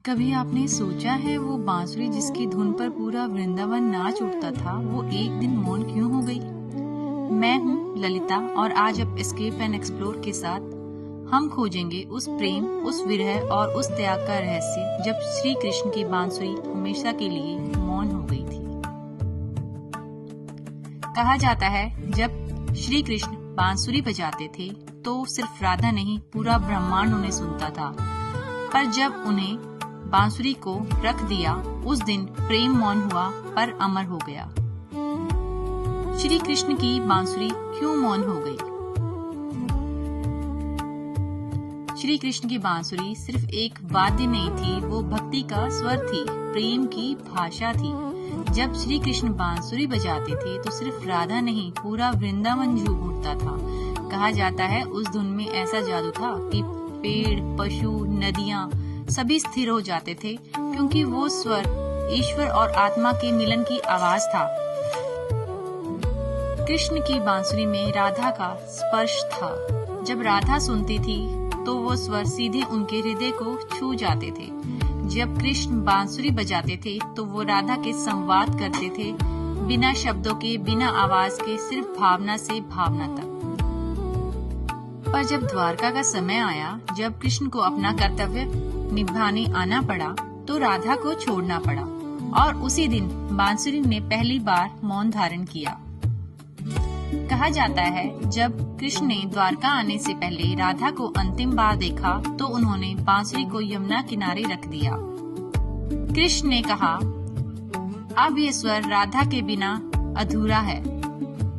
कभी आपने सोचा है वो बांसुरी जिसकी धुन पर पूरा वृंदावन नाच उठता था, वो एक दिन मौन क्यों हो गई? मैं हूँ ललिता और आज अब एस्केप एंड एक्सप्लोर के साथ हम खोजेंगे उस प्रेम, उस विरह और उस त्याग का रहस्य जब श्री कृष्ण की बांसुरी हमेशा के लिए मौन हो गई थी। कहा जाता है जब श्री कृष्ण बांसुरी बजाते थे तो सिर्फ राधा नहीं पूरा ब्रह्मांड उन्हें सुनता था, पर जब उन्हें बांसुरी को रख दिया उस दिन प्रेम मौन हुआ पर अमर हो गया। श्री कृष्ण की बांसुरी क्यों मौन हो गई? श्री कृष्ण की बांसुरी सिर्फ एक वाद्य नहीं थी, वो भक्ति का स्वर थी, प्रेम की भाषा थी। जब श्री कृष्ण बांसुरी बजाते थे तो सिर्फ राधा नहीं पूरा वृंदावन झूम उठता था। कहा जाता है उस धुन में ऐसा जादू था कि पेड़, पशु, नदियां सभी स्थिर हो जाते थे, क्योंकि वो स्वर ईश्वर और आत्मा के मिलन की आवाज था। कृष्ण की बांसुरी में राधा का स्पर्श था। जब राधा सुनती थी तो वो स्वर सीधे उनके हृदय को छू जाते थे। जब कृष्ण बांसुरी बजाते थे तो वो राधा के संवाद करते थे, बिना शब्दों के, बिना आवाज के, सिर्फ भावना से भावना तक। पर जब द्वारका का समय आया, जब कृष्ण को अपना कर्तव्य निभाने आना पड़ा, तो राधा को छोड़ना पड़ा और उसी दिन बांसुरी ने पहली बार मौन धारण किया। कहा जाता है जब कृष्ण ने द्वारका आने से पहले राधा को अंतिम बार देखा तो उन्होंने बांसुरी को यमुना किनारे रख दिया। कृष्ण ने कहा, अब ये स्वर राधा के बिना अधूरा है।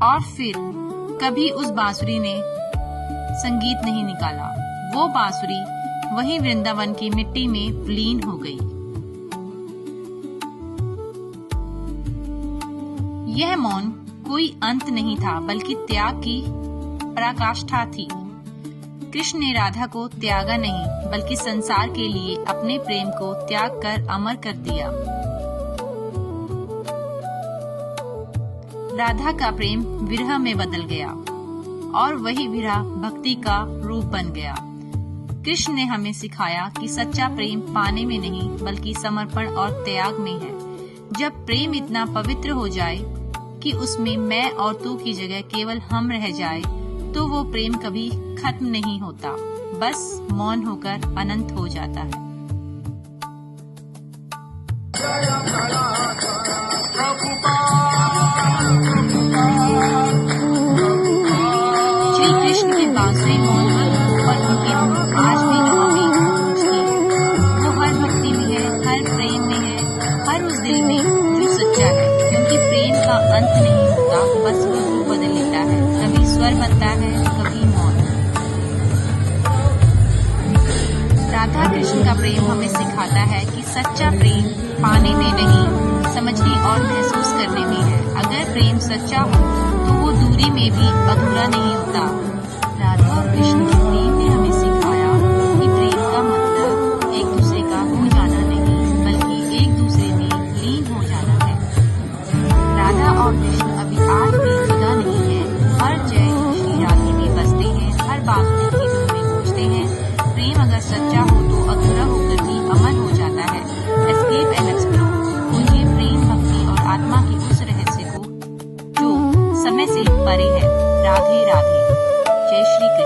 और फिर कभी उस बांसुरी ने संगीत नहीं निकाला। वो बांसुरी वही वृंदावन की मिट्टी में विलीन हो गई। यह मौन कोई अंत नहीं था, बल्कि त्याग की पराकाष्ठा थी। कृष्ण ने राधा को त्यागा नहीं, बल्कि संसार के लिए अपने प्रेम को त्याग कर अमर कर दिया। राधा का प्रेम विरह में बदल गया और वही विरह भक्ति का रूप बन गया। कृष्ण ने हमें सिखाया कि सच्चा प्रेम पाने में नहीं, बल्कि समर्पण और त्याग में है। जब प्रेम इतना पवित्र हो जाए कि उसमें मैं और तू की जगह केवल हम रह जाए, तो वो प्रेम कभी खत्म नहीं होता, बस मौन होकर अनंत हो जाता है। श्री कृष्ण की बांसुरी मौन है और उनकी धुन आज भी जो हमें गूंजती है, वो हर भक्ति में है, हर प्रेम में है, हर उस दिल में जो सच्चा है। क्योंकि प्रेम का अंत नहीं होता, बस वो रूप बदल लेता है, कभी स्वर बनता है, कभी मौन। राधा कृष्ण का प्रेम हमें सिखाता है कि सच्चा प्रेम पाने में नहीं, समझने और महसूस करने में है। अगर प्रेम सच्चा हो तो वो दूरी में भी अधूरा नहीं होता। राधा और कृष्ण के प्रेम ने हमें सिखाया कि प्रेम का मतलब एक दूसरे का हो जाना नहीं, बल्कि एक दूसरे में लीन हो जाना है। राधा और कृष्ण अभी आज भी जुदा नहीं है। हर जय श्री राधे में बसते हैं, हर बांसुरी की धुन में गूंजते हैं। प्रेम अगर सच्चा हो तो अधूरा होकर भी अमर हो जाता है। एस्केप एंड एक्सप्लोर, खोजिए प्रेम, भक्ति और आत्मा की उस रहस्य को जो समय से परे है। राधे राधे। जय श्री कृष्ण।